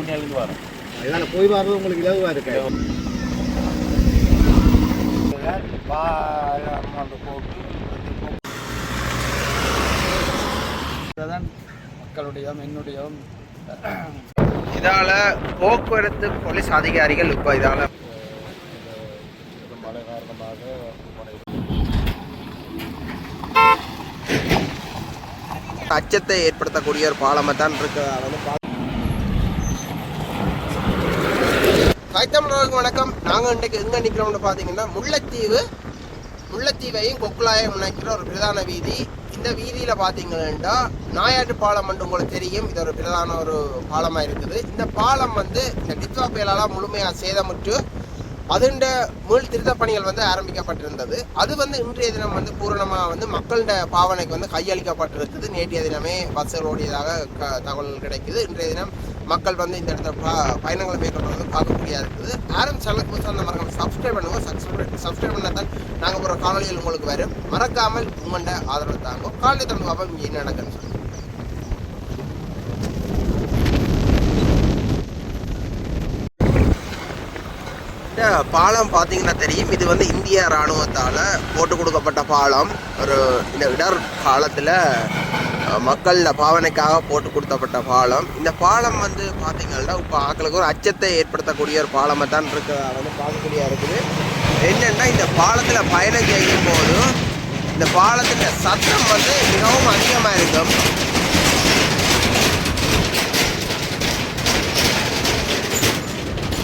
இதனால் போய் வர்றது உங்களுக்கு இலகுவாக இருக்கு. மக்களுடையும் என்னுடையும் இதால போக்குவரத்து போலீஸ் அதிகாரிகள் இப்போ இதால மழை காரணமாக அச்சத்தை ஏற்படுத்தக்கூடிய ஒரு பாலமாக தான் இருக்கு. தமிழர்களுக்கு வணக்கம். நாங்கள் இன்றைக்கு எங்கே நிற்கிறோம்னு பார்த்தீங்கன்னா முல்லைத்தீவையும் கொக்குலாயும் இணைக்கிற ஒரு பிரதான வீதி. இந்த வீதியில் பார்த்தீங்கன்னா நாயாட்டு பாலம் வந்து உங்களுக்கு தெரியும். இது ஒரு பிரதான ஒரு பாலமாக இருக்குது. இந்த பாலம் வந்து இந்த டித்வா புயலால் முழுமையாக சேதமுற்று அதுண்ட மீள் திருத்த பணிகள் வந்து ஆரம்பிக்கப்பட்டிருந்தது. அது வந்து இன்றைய தினம் வந்து பூரணமாக வந்து மக்களோட பாவனைக்கு வந்து கையளிக்கப்பட்டிருக்குது. நேற்றைய தினமே பஸ்ஸுகள் ஓடியதாக தகவல்கள் கிடைக்குது. இன்றைய தினம் மக்கள் வந்து இந்த இடத்துல பயணங்களை மேற்கொள்வது பார்க்கக்கூடியதாக இருக்குது. யாரும் சேனலுக்கு புதுசாக அந்த மறக்காம சப்ஸ்கிரைப் பண்ணுவோம். சப்ஸ்கிரைப் பண்ணால் தான் நாங்கள் போகிற காணொலிகள் உங்களுக்கு வரும். மறக்காமல் உங்கள்கிட்ட ஆதரவு தாங்க. காணொலி தந்து பார்ப்போம் இங்கே என்ன நடக்குன்னு சொல்லி. இந்த பாலம் பார்த்தீங்கன்னா தெரியும். இது வந்து இந்திய இராணுவத்தால் போட்டு கொடுக்கப்பட்ட பாலம். ஒரு இந்த இடர் காலத்தில் மக்கள் பாவனைக்காக போட்டு கொடுத்தப்பட்ட பாலம். இந்த பாலம் வந்து பார்த்தீங்கன்னா இப்போ ஆக்களுக்கு ஒரு அச்சத்தை ஏற்படுத்தக்கூடிய ஒரு பாலமாக தான் இருக்கு. வந்து பார்க்கக்கூடிய இருக்குது. என்னென்னா இந்த பாலத்தில் பயணம் செய்யும் போது இந்த பாலத்தில் சத்தம் வந்து மிகவும் அதிகமாக இருக்கும்.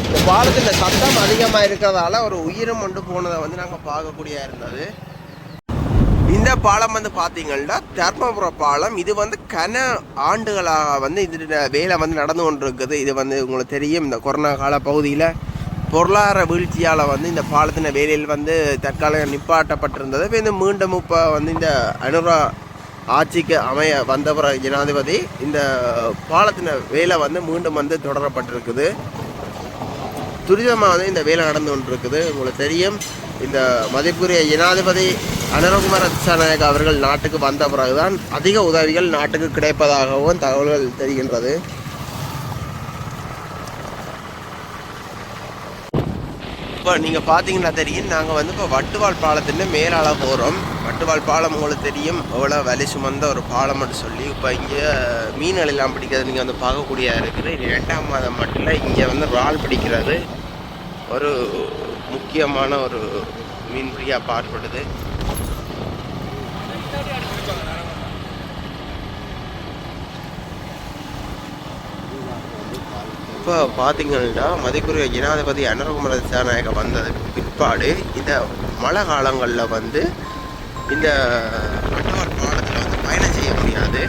இந்த பாலத்தில் சத்தம் அதிகமாக இருக்கிறதால ஒரு உயிரும் கொண்டு போனதை வந்து நாங்கள் பார்க்கக்கூடிய இருந்தது. இந்த பாலம் வந்து பார்த்தீங்கன்னா தர்மபுரம் பாலம். இது வந்து கன ஆண்டுகளாக வந்து இது வேலை வந்து நடந்து கொண்டு இருக்குது. இது வந்து உங்களுக்கு தெரியும். இந்த கொரோனா கால பகுதியில் பொருளாதார வீழ்ச்சியால் வந்து இந்த பாலத்தின வேலையில் வந்து தற்காலிக நிப்பாட்டப்பட்டிருந்தது. இப்போ இந்த மீண்டும் இப்போ வந்து இந்த அனுரா ஆட்சிக்கு வந்த பிறகு ஜனாதிபதி இந்த பாலத்தின வேலை வந்து மீண்டும் வந்து தொடரப்பட்டிருக்குது. துரிதமாக வந்து இந்த வேலை நடந்து கொண்டு இருக்குது. உங்களுக்கு தெரியும். இந்த மதிப்புரிய ஜனாதிபதி அனுரகுமார திசாநாயக அவர்கள் நாட்டுக்கு வந்த பிறகுதான் அதிக உதவிகள் நாட்டுக்கு கிடைப்பதாகவும் தகவல்கள் தெரிகின்றது. இப்போ நீங்கள் பார்த்தீங்கன்னா தெரியும். நாங்கள் வந்து இப்போ வட்டுவால் பாலத்தின் மேலால் போகிறோம். வட்டுவால் பாலம் உங்களுக்கு தெரியும் எவ்வளோ வலி சுமந்த ஒரு பாலம்னு சொல்லி. இப்போ இங்கே மீன்கள் எல்லாம் பிடிக்கிறது நீங்கள் வந்து பார்க்கக்கூடியதாக இருக்குது. 2ஆம் மாதம் மட்டும் இங்கே வந்து இறால் பிடிக்கிறது ஒரு முக்கியமான ஒரு மீன்பிடியாக பார்க்கப்படுது. இப்போ பார்த்தீங்கன்னா மதிப்புரிய ஜனாதிபதி அனுரகுமார திசாநாயக வந்ததுக்கு பிற்பாடு இந்த மழை காலங்களில் வந்து இந்த வட்டுவால் பாலத்தில் வந்து பயணம் செய்ய முடியாது.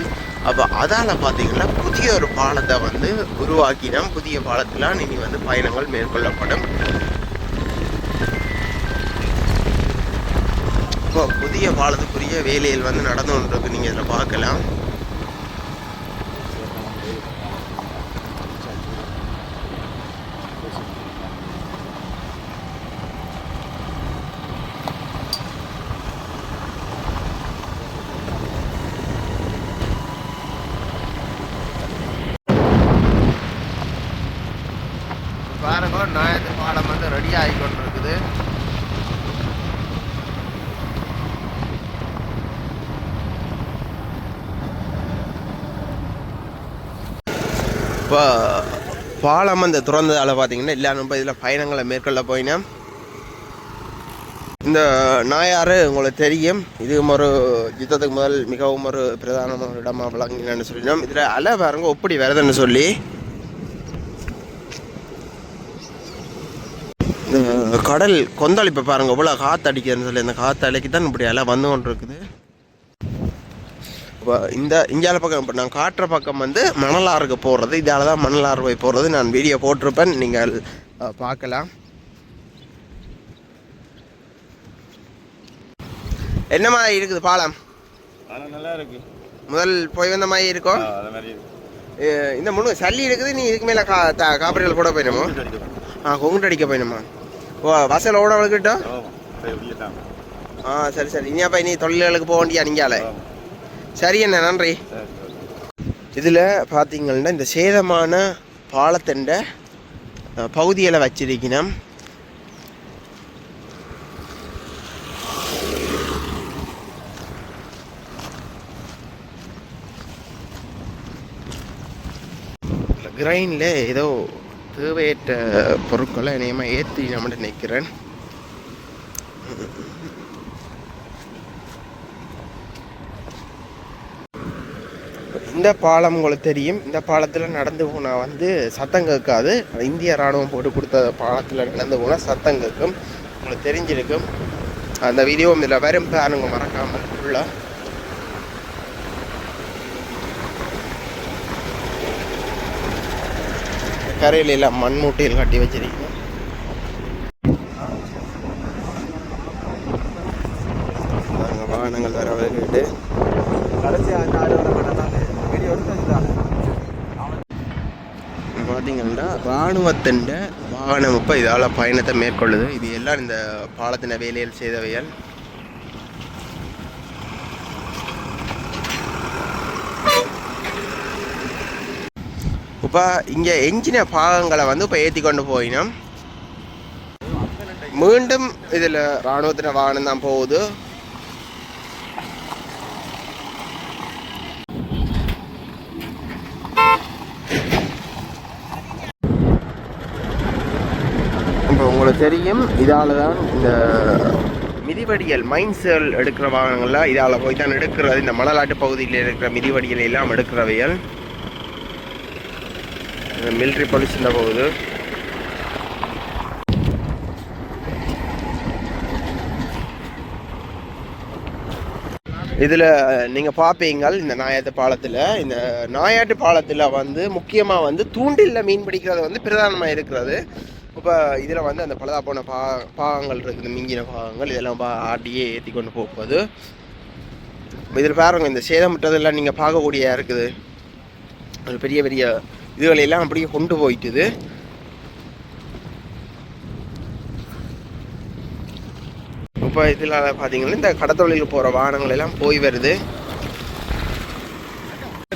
அப்போ அதால் பார்த்தீங்கன்னா புதிய ஒரு பாலத்தை வந்து உருவாக்கினோம். புதிய பாலத்தில் இனி வந்து பயணங்கள் மேற்கொள்ளப்படும். இப்போ புதிய பாலத்துக்குரிய வேலையில் வந்து நடந்து கொண்டிருக்கு. நீங்கள் இதில் பார்க்கலாம். பாருங்க, நாயத்து பாலம் வந்து ரெடி ஆகி கொண்டிருக்குது. இப்போ பாலம் அந்த திறந்ததால் பார்த்தீங்கன்னா எல்லாரும் இதில் பயணங்களை மேற்கொள்ள போயினேன். இந்த நாயாறு உங்களுக்கு தெரியும். இது ஒரு யுத்தத்துக்கு முதல் மிகவும் ஒரு பிரதானமான இடமாக விளங்கினு சொல்லினோம். இதில் அலை பாருங்க எப்படி வருதுன்னு சொல்லி. இந்த கடல் கொந்தளிப்பை பாருங்க எவ்வளோ காற்று அடிக்குதுன்னு சொல்லி. இந்த காற்று அலைக்கு தான் இப்படி அலை வந்து கொண்டு இருக்குது. இப்போ இந்த இந்தியாவில் பக்கம் இப்போ நான் காட்டுற பக்கம் வந்து மணலாறுக்கு போடுறது. இதால் தான் மணலாறு போய் போடுறது. நான் வீடியோ போட்டிருப்பேன், நீங்கள் பார்க்கலாம். என்ன மாதிரி இருக்குது பாலம்? நல்லா இருக்கு. முதல் போய் வந்த மாதிரி இருக்கும். இந்த முழு சல்லி இருக்குது. நீ இதுக்கு மேலே காப்பரிகள் கூட போயிடணுமோ? கொங்குட்டு அடிக்க போயிடணுமா? ஓ, வசல் ஓட வளர்க்கிட்டோம். சரி சரி. இனியா பை நீ தொழில்களுக்கு போக வேண்டியா நீங்கால? சரி, என்ன நன்றி. இதில் பார்த்தீங்கன்னா இந்த சேதமான பாலத்தின் பகுதியில் வச்சிருக்கணும். கிரைனில் ஏதோ தேவையற்ற பொருட்களை நியமாக ஏற்றி நம்மகிட்ட நிற்கிறேன். இந்த பாலம் உங்களுக்கு தெரியும். இந்த பாலத்தில் நடந்து போனால் வந்து சத்தம் கேட்காது. இந்திய இராணுவம் போட்டு கொடுத்த பாலத்தில் நடந்து போனால் சத்தம் கேட்கும். உங்களுக்கு தெரிஞ்சிருக்கும். அந்த வீடியோ இதில் வரும் பாருங்க, மறக்காமல் ஃபுல்லாக. கரையில எல்லாம் மண் மூட்டையில் கட்டி வச்சிருக்கீங்க. வாகனங்கள் வர வருகிட்டு பார்த்தீங்கன்னா இராணுவத்தின் வாகனம் இப்போ இதால் பயணத்தை மேற்கொள்ளுது. இது எல்லாம் இந்த பாலத்தின வேலையில் செய்தவையால். இப்போ இங்கே என்ஜின பாகங்களை வந்து இப்போ ஏற்றி கொண்டு போயினோம். மீண்டும் இதில் இராணுவத்தின வாகனம் தான் போகுது. இப்போ உங்களுக்கு தெரியும், இதால் தான் இந்த மிதிவடிகள் மைன்ஸ்கள் எடுக்கிற வாகனங்கள்லாம் இதால் போய் தான் எடுக்கிறது. இந்த மணலாட்டு பகுதியில் இருக்கிற மிதிவடிகள் எல்லாம் எடுக்கிறவையல் மிலிட்ரி போலீஸ் தான் போகுது. இதில் நீங்கள் பார்ப்பீங்கள் இந்த நாயாட்டு பாலத்தில். இந்த நாயாட்டு பாலத்தில் வந்து முக்கியமாக வந்து தூண்டிலில் மீன் பிடிக்கிறது வந்து பிரதானமாக இருக்கிறது. இப்போ இதில் வந்து அந்த பழுதா போன பாகங்கள் இருக்குது, மிஞ்சின பாகங்கள் இதெல்லாம் ஆட்டியே ஏற்றி கொண்டு போகுது. இதில் பாருங்க, இந்த சேதமிட்டதெல்லாம் நீங்கள் பார்க்கக்கூடிய இருக்குது. ஒரு பெரிய பெரிய இதுகளெல்லாம் அப்படியே கொண்டு போயிட்டுது. இப்போ இதில் பார்த்தீங்கன்னா இந்த கடத்தொழிலுக்கு போகிற வாகனங்கள் எல்லாம் போய் வருது.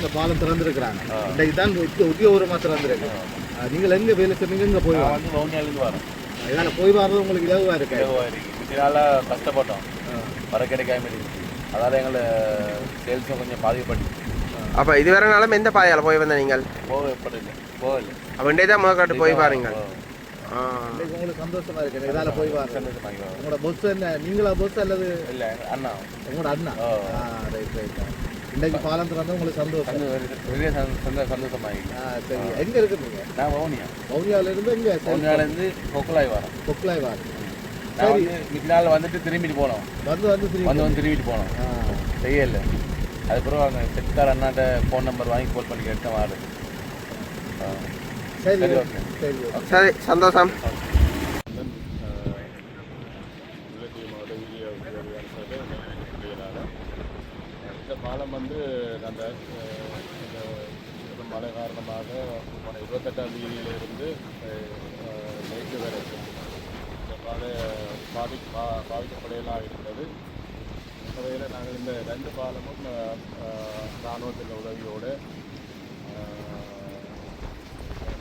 இந்த பாலம் திறந்துருக்குறாங்க. இன்றைக்கு தான் உத்தியோகமாக திறந்துருக்கு. நீங்கள் எங்கே வேலை செய்றீங்க? இங்கே போய் வந்து வவுனியாலேருந்து வரோம். இதனால் போய் வர்றது உங்களுக்கு இலவாக இருக்கு. இதனால் கஷ்டப்பட்டோம், வர கிடைக்காம இருக்கு. அதாவது எங்களை சேல்ஸும் கொஞ்சம் பாதிக்கப்பட்டு. அப்போ இது வரனாலும் எந்த பாதையால் போய் வந்த நீங்கள்? போகல. அப்போ இன்றைய தான் முதற்காட்டு போய் பாருங்க. உங்களுக்கு சந்தோஷமா இருக்கு. இதால போய் பாருங்க. உங்களோட பஸ் என்ன, நீங்களா பஸ் அல்லது? இல்லை, அண்ணா. உங்களோட அண்ணா. Right right. இன்றைக்கு பாலம் திறந்தா உங்களுக்கு சந்தோஷம்? பெரிய சந்தோஷமாயிருக்கு. சரி, எங்கே இருக்குதுங்க? நான் வவுனியாவிலேருந்து எங்கே? வவுனியாவிலேருந்து கொக்குலாய் வரேன். கொக்குலாய் வரேன். சரி, நாள் வந்துட்டு திரும்பிட்டு போனோம். வந்து திரும்பிட்டு போனோம். செய்யல. அதுக்கப்புறம் அந்த செட்கார் அண்ணாட்ட ஃபோன் நம்பர் வாங்கி கால் பண்ணி கேட்டு வாரு. சரி ஓகே. சரி, சந்தோஷம். இந்த பாலம் வந்து அந்த மழை காரணமாக 28ஆம் தேதியிலிருந்து நைட்டு வரை இந்த பாதை பாதிக்கப்படையலாக இருக்கிறது. வகையில் நாங்கள் இந்த 2 பாலமும் இராணுவத்தின் உதவியோடு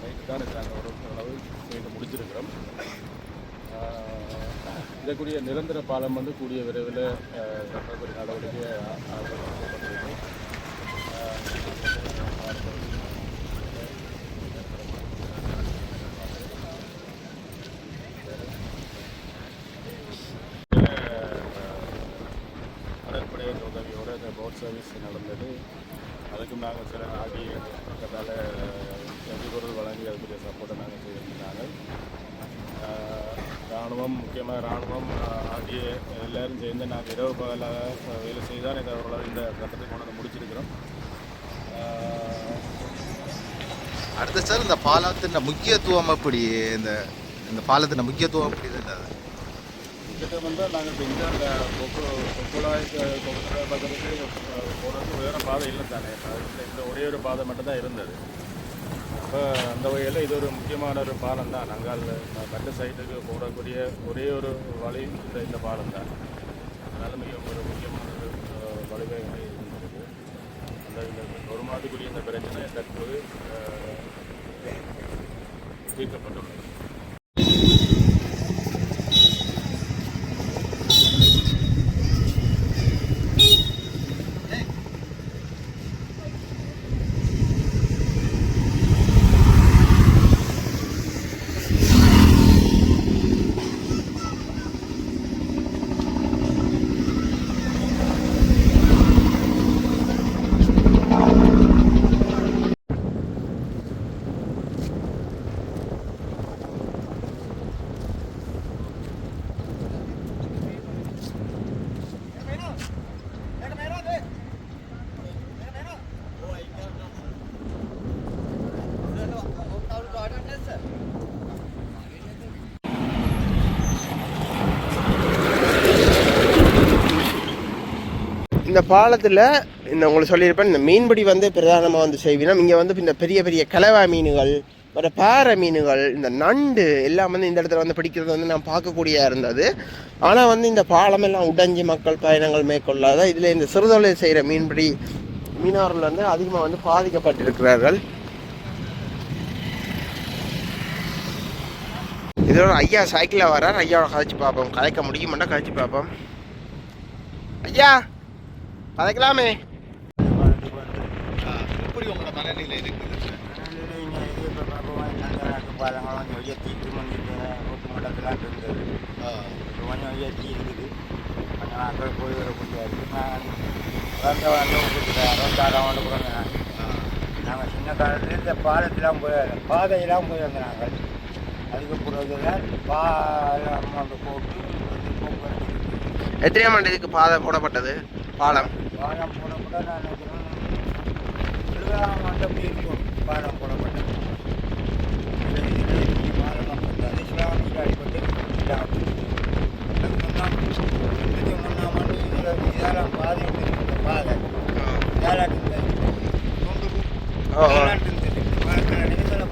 நைட்டு தான் நாங்கள் ஒரு அளவு செய்து முடிச்சிருக்கிறோம். இதற்குரிய நிரந்தர பாலம் வந்து கூடிய விரைவில் கட்டக்கூடிய நடவடிக்கை ஆரம்பிக்கப்பட்டிருக்கு. கடற்படையின் உதவியோடு இந்த போட் சர்வீஸ் நடந்தது. அதுக்கும் நாங்கள் சில ஆகி பக்கத்தால் எரிபொருள் வழங்கி அதுக்குரிய சப்போர்ட்டை நாங்கள் செய்திருந்தாங்க. இராணுவம், முக்கியமாக இராணுவம் ஆகிய எல்லோரும் சேர்ந்து நாங்கள் இரவு பகலாக வேலை செய்தால் இதை ஓரளவு இந்த கட்டத்தை கொண்டு முடிச்சிருக்கிறோம். அடுத்த சார், இந்த பாலத்தின் முக்கியத்துவம் எப்படி? இந்த பாலத்தின் முக்கியத்துவம் எப்படி இருந்தது? முக்கியத்துவம் வந்து நாங்கள் இப்போ இந்த கொக்குலாய் பக்கத்துக்கு போகிறதுக்கு வேறு பாதை இல்லை தானே. இந்த ஒரே ஒரு பாதை மட்டும்தான் இருந்தது. இப்போ அந்த வகையில் இது ஒரு முக்கியமான ஒரு பாலம் தான். நாங்கள் மற்ற சைட்டுக்கு போகக்கூடிய ஒரே ஒரு வழி இந்த பாலம் தான். அதனால் மிகவும் ஒரு முக்கியமான ஒரு வழிவகை இருந்தது. அந்த ஒரு மாதத்துக்குரிய இந்த பிரச்சனை தற்போது தீர்க்கப்பட்டுள்ளது. இந்த பாலத்தில் இந்த உங்களுக்கு சொல்லியிருப்பேன், இந்த மீன்பிடி வந்து பிரதானமாக வந்து செய்வினோம். இங்கே வந்து இந்த பெரிய பெரிய கலவா மீன்கள், மற்ற பாறை மீன்கள், இந்த நண்டு எல்லாம் வந்து இந்த இடத்துல வந்து பிடிக்கிறது வந்து நான் பார்க்கக்கூடிய இருந்தது. ஆனால் வந்து இந்த பாலம் எல்லாம் உடைஞ்சி மக்கள் பயணங்கள் மேற்கொள்ளாத இதில் இந்த சிறுதொழில் செய்கிற மீன்பிடி மீனவர்கள் வந்து அதிகமாக வந்து பாதிக்கப்பட்டிருக்கிறார்கள். இதோட ஐயா சைக்கிளில் வரார். ஐயாவோட கதைச்சி பார்ப்போம். கதைக்க முடியுமாண்டா கதைச்சி பார்ப்போம். ஐயா கதைக்கலாமே. எப்படி உங்களோட மனநிலை இருக்குது? பாலங்களும் உயர்த்திட்டு வந்துட்டு ரோட்டு மட்டத்தெல்லாம் இருந்தது. கொஞ்சம் உயர்த்தி இருக்குது. கொஞ்சம் நாட்கள் போய் வர முடியாது. நான் ரோட்டாரம் கொண்டு போகிறோங்க. நாங்கள் சின்ன காலத்தில் இந்த பாலத்தெல்லாம் பாதையெல்லாம் போய் வந்தோம் நாங்கள். அதுக்கு பிறகு தான் பாலம் வந்து போட்டு போக்குவரத்து. எத்தனையாம் ஆண்டு இதுக்கு பாதை போடப்பட்டது? பாலம் போடப்பட்ட நான் நினைக்கிறேன் 20ஆம் ஆண்டு அப்படி இருக்கும் பாலம் போடப்பட்டது. பாலம் அது இஸ்லாமிக்கு அடிப்பட்டு இல்லாமல் 23ஆம் ஆண்டு இதெல்லாம் பாதை இருந்தது. பாதை ஏழாட்டு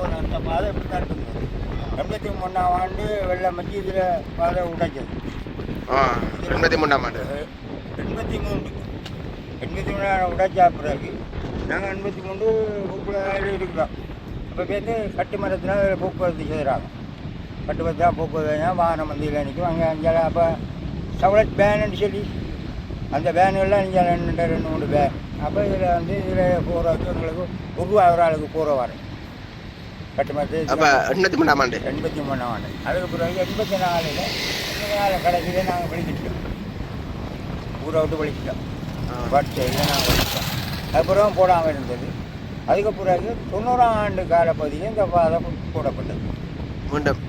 போன அந்த பாதை இப்படி தான் இருந்தது. 83ஆம் ஆண்டு வெள்ளம் வச்சு இதில் பாதை உடைச்சது. 83ஆம் ஆண்டு 83 உடைச்சா பிறகு நாங்கள் 83 போக்குவரத்து இருக்கிறோம். இப்போ வந்து கட்டு மரத்தில் போக்குவரத்து செய்கிறாங்க. கட்டுமரத்து தான் போக்குவரத்து வாகனம் வந்து இல்லை நிற்கும். அங்கே அஞ்சால அப்போ சவலட் பேனுன்னு சொல்லி அந்த பேனுகள்லாம் இங்கே 2-3 பேன். அப்போ இதில் வந்து இதில் போகிறதுக்கு எங்களுக்கு ஒரு ஆளுக்கு போகிற வரேன் கட்டுமரத்து. அப்போ 83ஆம் ஆண்டு 83ஆம் ஆண்டு. அதுக்கு பிறகு 84 கடைசியில் நாங்கள் படிக்கிட்டோம். ஊரை விட்டு படிக்கிட்டோம். வட்சையில் நாங்கள் படித்தோம். அதுக்கப்புறம் போடாமல் இருந்தது. அதுக்கு பிறகு 90ஆம் ஆண்டு காலப்பகுதியில் இந்த பாதை போடப்பட்டது. மீண்டும்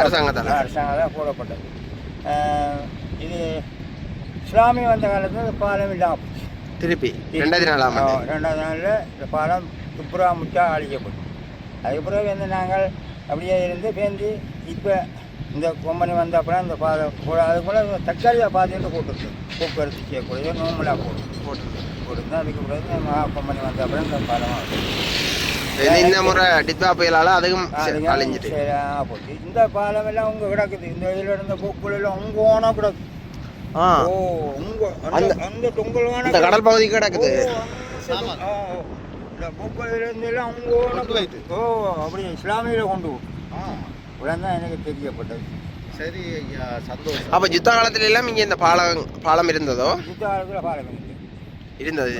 அரசாங்கம் போடப்பட்டது. இது இஸ்லாமிய வந்த காலத்தில் இந்த பாலம் இல்லாமல் போச்சு. திருப்பி 2004ஆம் ஆண்டு 2வது நாளில் இந்த பாலம் துப்புரா முட்டா அழிக்கப்படும். அதுக்கு பிறகு வந்து நாங்கள் அப்படியே இருந்து பேந்து இப்போ இந்த கம்பெனி வந்த அப்புறம் இந்த பாதை போட அதுக்கு போல் தற்காலிக பாதையில் போட்டுருக்கு. போக்குவரத்து செய்யக்கூடிய நோம்பலாக போட்டு அதுக்கு பிறகு கம்பெனி வந்த அப்புறம் இந்த பாலமாக இந்த முறை டிப்பா புயலால் அதுவும் அழிஞ்சிட்டு போச்சு. இந்த பாலம் எல்லாம் உங்க கிடக்குது. இந்த இதில் இருந்த போக்குகள் எல்லாம் உங்க ஓனா கிடக்கு. அந்த தொங்கலான கடல் பகுதி கிடக்குது. இந்த போக்குவரத்து இருந்து எல்லாம் உங்க ஓனா அப்படி இஸ்லாமியில் கொண்டு இவ்வளோ தான் எனக்கு தெரியப்பட்டது. சரி ஐயா, சந்தோஷம். அப்போ யுத்த காலத்துல எல்லாம் இங்கே இந்த பாலம் இருந்ததோ? யுத்த காலத்தில் பாலம் இருந்தது.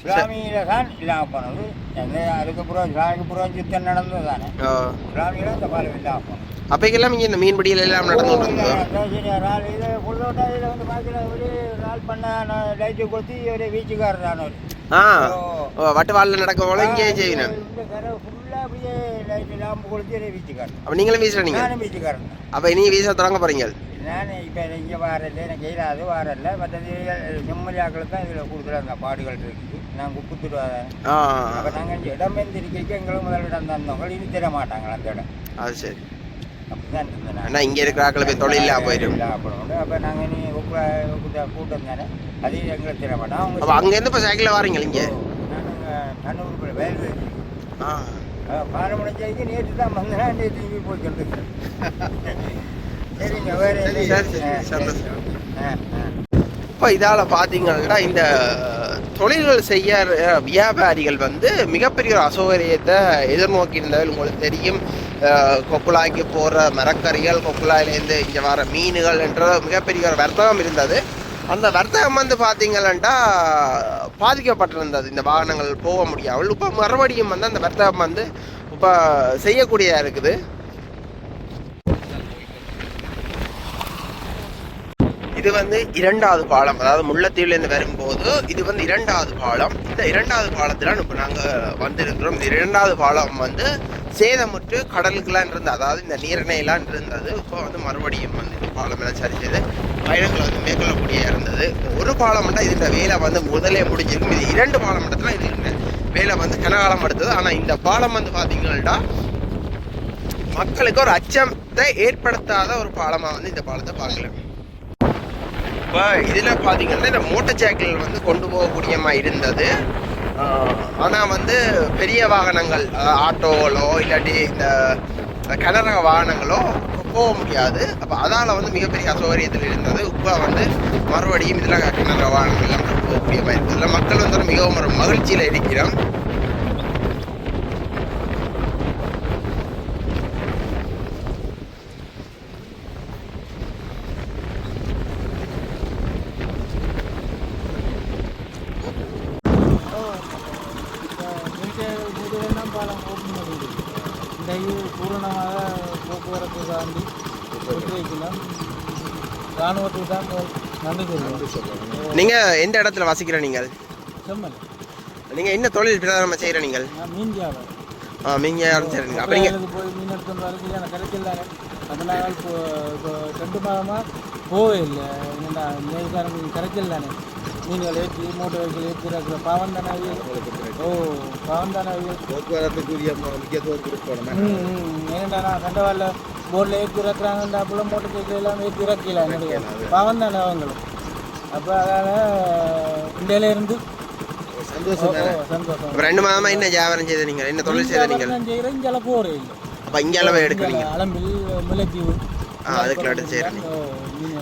இஸ்லாமியில தான் இல்லாமல் போனது. அதுக்கப்புறம் இஸ்லாமிக்கு யுத்தம் நடந்தது தானே. இஸ்லாமியில இந்த பாலம் இல்லாமல் போனது. அப்போக்கெல்லாம் இங்கே இந்த மீன்பிடிகள் எல்லாம் நடந்து இதை பொழுதோட்டா இதில் வந்து பார்க்கல. ஒரு நாள் பண்ண லைட்டு கொத்தி ஒரு வீச்சுக்காரர் வட்டுவாளில் நடக்க போல இங்கே செய்யணும். இந்த கரை ஃபுல்லாக அப்படியே லைட்டு லாம்பு கொளுத்தி ஒரு வீச்சுக்காரன். அப்போ நீங்களும் வீசுறீங்க? நானும் வீச்சுக்காரன். அப்போ நீ வீச தொடங்க போறீங்க? நான் இப்போ இங்கே வாரல, எனக்கு இயலாது வாரல. மற்றது செம்மொழியாக்களுக்கு தான் இதில் கூடுதலாக அந்த பாடுகள் இருக்குது. நான் குப்புத்துடுவாங்க. அப்போ நாங்கள் இடம் இருந்திருக்க எங்களுக்கு முதல் இடம் தந்தவங்க இனி தர மாட்டாங்க அந்த இடம். அது சரி. அப்படிதான் இருந்தேன். ஆனால் இங்கே இருக்கிற ஆக்களை போய் தொழிலாக போயிடும். அப்போ நாங்கள் நீ கூட்டம் தானே அதையும் எங்களுக்கு தர மாட்டோம். அப்போ அங்கேருந்து இப்போ சைக்கிளில் வாரீங்க இங்கே? நாங்கள் கண்ணூர் வயல்வே பாலம் முடிஞ்சதுக்கு நேற்று தான் வந்தேன். நேற்று இங்கே போய்ட்டு சரிங்க. வேறு சந்தோஷம். இப்போ இதால் பார்த்தீங்கன்னா இந்த தொழில்கள் செய்ய வியாபாரிகள் வந்து மிகப்பெரிய ஒரு அசௌகரியத்தை எதிர்நோக்கி இருந்தவர்கள் உங்களுக்கு தெரியும். கொக்குலாய்க்கு போகிற மரக்கறிகள், கொக்குலாயிலேருந்து இங்கே வர மீன்கள் என்ற மிகப்பெரிய ஒரு வர்த்தகம் இருந்தது. அந்த வர்த்தகம் வந்து பார்த்தீங்கன்னா பாதிக்கப்பட்டிருந்தது. இந்த வாகனங்கள் போக முடியாமல் இப்போ மறுபடியும் வந்து அந்த வர்த்தகம் வந்து இப்போ செய்யக்கூடியதாக இருக்குது. இது வந்து 2வது பாலம், அதாவது முல்லைத்தீவுலேருந்து வரும்போது இது வந்து 2வது பாலம். இந்த 2வது பாலத்தில் இப்போ நாங்கள் வந்திருக்கிறோம். இந்த 2வது பாலம் வந்து சேதமுற்று கடலுக்குலாம் இருந்தது, அதாவது இந்த நீரிணையெல்லாம் இருந்தது. இப்போ வந்து மறுபடியும் வந்து இந்த பாலம் எல்லாம் சரி செய்து பயணங்கள் வந்து மேற்கொள்ளக்கூடிய இருந்தது. ஒரு பாலம் மட்டும் இந்த வேலை வந்து முதலே முடிஞ்சிருக்கும். இது 2 பாலம் மட்டும் இது வேலை வந்து கனகாலம் எடுத்தது. ஆனால் இந்த பாலம் வந்து பார்த்தீங்கன்னா மக்களுக்கு ஒரு அச்சத்தை ஏற்படுத்தாத ஒரு பாலமாக வந்து இந்த பாலத்தை பார்க்கலாம். இப்போ இதில் பார்த்தீங்கன்னா இந்த மோட்டர் சைக்கிள் வந்து கொண்டு போகக்கூடியமா இருந்தது. ஆனால் வந்து பெரிய வாகனங்கள், ஆட்டோகளோ இல்லாட்டி இந்த கனரக வாகனங்களோ போக முடியாது. அப்போ அதால் வந்து மிகப்பெரிய அசௌகரியத்தில் இருந்தது. இப்போ வந்து மறுபடியும் இதில் கனரக வாகனங்கள்லாம் போகக்கூடியமா இருந்ததில்ல. மக்கள் வந்து மிகவும் ஒரு மகிழ்ச்சியில் இருக்கிறோம். பூரணமாக போக்குவரத்து தாண்டி ஒத்துழைக்கலாம். இராணுவத்துக்கு தான் நன்றி சொல்லுவோம். நீங்கள் எந்த இடத்துல வசிக்கிற நீங்கள்? செம்மல். நீங்கள் என்ன தொழில் பிரதானமாக செய்கிற நீங்கள்? மீன் வியாபாரம். மீன் வியாபாரம் செய்கிறீங்க. அப்போ நீங்கள் போய் மீன் எடுத்துன்னு வரது எனக்கு கிடைக்கல தானே. அதனால் இப்போ 2 மாதமாக போவே இல்லை. என்னடா நேர்காரம் கிடைக்கல தானே. மீன்கள் ஏற்றி மூட்டை வைக்கல் ஏற்றிருக்கிற பாவம் தானே அவியல். பாவம் தானே அவியல். போக்குவரத்துக்குரிய முக்கியத்துவம் கொடுக்கணும். ஏன்டா நான் கண்டவாளில் போர்டில் ஏற்றி இறக்குறாங்கன்ற அப்போ மோட்டர் சைக்கிள் எல்லாம் ஏற்றி இறக்கல என்னுடைய பாவம் தானே அவங்களும். அப்போ அதனால் இந்தியாவிலேருந்து சந்தோஷம். 2 மாதமாக என்ன வியாபாரம் செய்த நீங்கள்? என்ன தொழில் செய்த நீங்கள்? செய்கிறேன். இங்கே போகிறே இல்லை. அப்போ இங்கே அளவு எடுக்கிறீங்க? அலம்பில், முல்லைத்தீவு அதுக்குள்ள எடுத்து செய்கிறீங்க.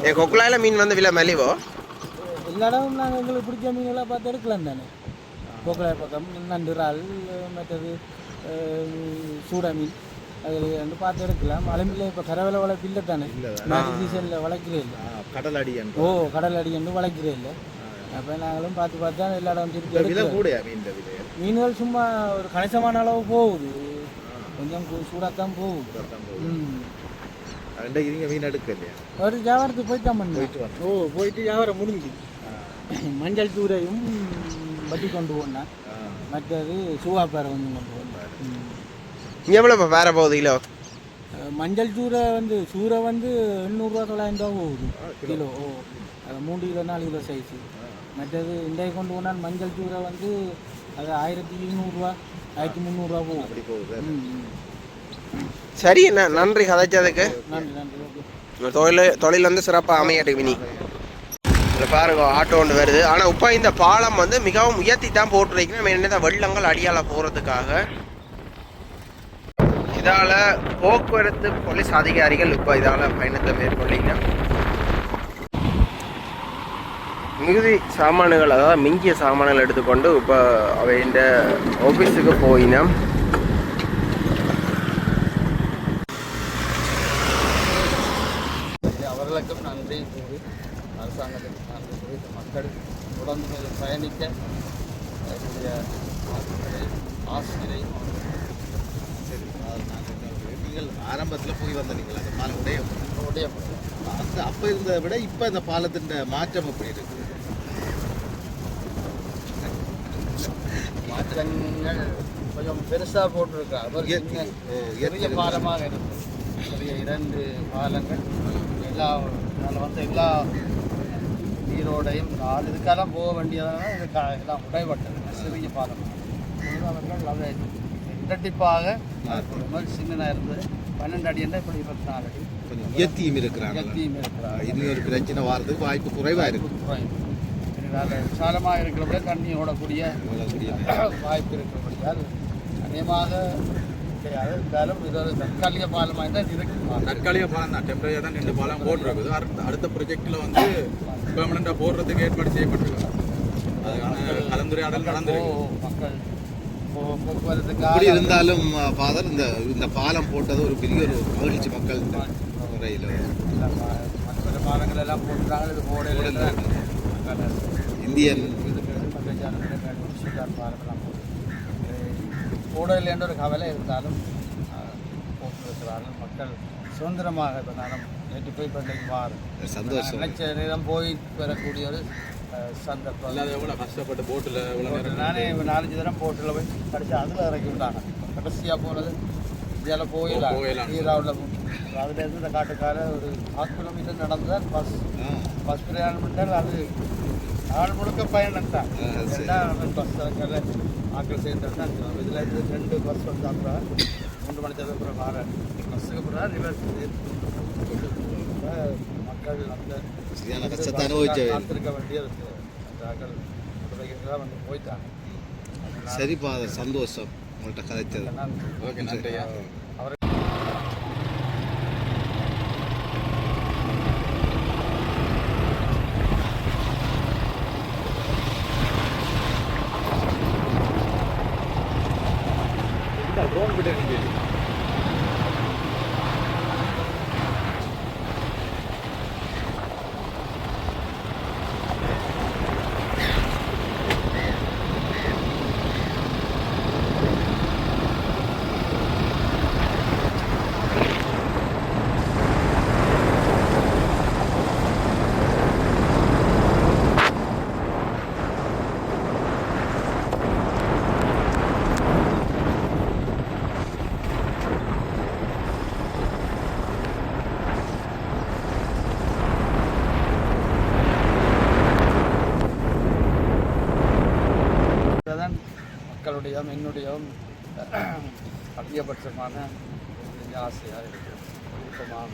என் கொக்குலாயில் மீன் வந்து விலை மலிவோ? எல்லா இடமும் நாங்கள் எங்களுக்கு பிடிச்ச மீன்களாக பார்த்து எடுக்கலாம் தானே. கொக்குலாய் பக்கம் நண்டு, இறால், மற்றது சூடா மீன் அதில் வந்து பார்த்து எடுக்கலாம். அலம்பில் இப்போ கரவலை வளர்ப்பு இல்லை தானே. மேரி சீசனில் வளர்க்கிறே இல்லை. கடல் அடி கடல் அடி என்று வளர்க்கிறே இல்லை. அப்போ நாங்களும் பார்த்து பார்த்து தான் எல்லா இடம் திருப்பி மீன்கள் சும்மா ஒரு கணிசமான அளவு போகுது. கொஞ்சம் சூடாகத்தான் போகுது. மீன் எடுக்க இல்லையா? ஒரு வியாபாரத்துக்கு போயிட்டான் பண்ண. போயிட்டு வியாபாரம் முடிஞ்சு மஞ்சள் தூரையும் வட்டி கொண்டு போனேன். மற்றது சுவாப்பாறை வந்து கொண்டு போனேன். எவ்வளோ வேற போகுது கிலோ? மஞ்சள் சூரை வந்து 800 ரூபா 900 ரூபா போகுது கிலோ. 3 kilo 4 kilo size. மற்றது இன்றைக்கு கொண்டு போனால் மஞ்சள் சூரை வந்து அது 1200 ரூபா 1300 ரூபா போகும். அப்படி போகுது. சரி, என்ன நன்றி கதைச்சதுக்கு. நன்றி நன்றி. தொழில் வந்து சிறப்பாக அமையட்டுக்கு வினி. இதில் பாருங்க ஆட்டோ ஒன்று வருது. ஆனால் இப்போ இந்த பாலம் வந்து மிகவும் உயர்த்தி தான் போட்டுருக்கணும். என்ன வெள்ளங்கள் அடியால் போகிறதுக்காக. இதால் போக்குவரத்து போலீஸ் அதிகாரிகள் இப்போ இதால் பயணத்தை மேற்கொள்ளிங்க. மிகுதி சாமான்கள், அதாவது மிஞ்சிய சாமான்கள் எடுத்துக்கொண்டு இப்போ அவை இந்த ஆஃபீஸுக்கு போயினோம். அவர்களுக்கும் நன்றி கூறி, அரசாங்கத்துக்கு நன்றி கூறி, மக்கள் தொடர்ந்து பயணிக்க என்னுடைய ஆசிரியை. நீங்கள் ஆரம்பத்தில் போய் வந்தீங்களா அந்த பாலம் உடைய அந்த அப்போ இருந்ததை விட இப்போ இந்த பாலத்தின் மாற்றம் எப்படி இருக்கு? மாற்றங்கள் கொஞ்சம் பெருசாக போட்டிருக்காங்க. பெரிய பாலமாக இருக்குது. பெரிய 2 பாலங்கள் எல்லா நீரோடையும் இதுக்கெல்லாம் போக வேண்டியதுனால இதுக்காக எல்லாம் உடைபட்டது. சிறிய பாலம் அவர்கள் அதை இரட்டிப்பாக சின்னதாக இருந்தது. 12 அடி என்றால் இப்படி 24 அடி. கொஞ்சம் உயர்த்தியும் இருக்கிறாங்க. இன்னும் ஒரு பிரச்சனை வாரதுக்கு வாய்ப்பு குறைவாக இருக்கு. விசாலமாக இருக்கிறபடியா தண்ணி ஓடக்கூடிய வாய்ப்பு இருக்கிறபடியால் அநேகமாக கிடையாது. இருந்தாலும் இது ஒரு தற்காலிக பாலமாக தான் இருக்கு. தற்காலிக பாலம் தான், டெம்பரரியாக தான் 2 பாலம் போட்டிருக்குது. அடுத்த ப்ரொஜெக்டில் வந்து பெர்மனெண்ட்டாக போடுறதுக்கு ஏற்பாடு செய்யப்பட்டிருக்கு. அதுக்கான கலந்துரையாடல் நடந்திருக்கு. மக்கள் போக்குவரத்துக்கு அப்படி இருந்தாலும் ஃபாதர் இந்த பாலம் போட்டது ஒரு பெரிய ஒரு மகிழ்ச்சி மக்கள் முறையில் மற்ற பாலங்கள் எல்லாம் போட்டுறாங்க. இது போடையில் இந்தியன் பாலங்கள்லாம் போடையில் என்ற ஒரு கவலை இருந்தாலும் போட்டுருக்கிறார்கள். மக்கள் சுதந்திரமாக இப்போ நான் நேற்று போய் பண்டிகைக்கு வாரம் சந்தோஷம். நினைச்ச நேரம் போய் பெறக்கூடிய ஒரு சந்தர்ப்பம். எல்லாரும் எவ்வளோ கஷ்டப்பட்டு போட்டில் எவ்வளோ நேரம் நானே 4-5 தரம் போட்டில் போய் கடைசி அதில் இறக்கி விட்டாங்க. கடைசியாக போனது இந்தியாவில் போயிடலாம் ஈராவில். அதுலேருந்து இந்த காட்டுக்கார ஒரு 6 கிலோமீட்டர் நடந்து தான் பஸ் பிரயாணம் பண்ணால் அது நாள் முழுக்க பயணம் தான். ஏன்னா பஸ் இறக்கல ஆக்கள் சேர்ந்து தான் இதில் இருந்து 2 பஸ் வந்து அப்புறம் 3 மணி நேரத்துக்கு அப்புறம் வர பஸ்ஸுக்கு அப்புறம் ரிவர்ஸ் மக்கள் அந்த சரியான கஷ்டத்தை அனுபவிச்ச காத்திருக்க வேண்டியது. அந்த ஆக்கள் தான் வந்து போயிட்டாங்க. சரி ஃபாதர், சந்தோஷம் உங்கள்கிட்ட கதைச்சது. ஓகே, நன்றியா. ட்ரோன் கிட்ட இருக்கு. மக்களுடையும் என்னுடையும் அதிகபட்சமான ஆசையாக இருக்குது. விருப்பமாக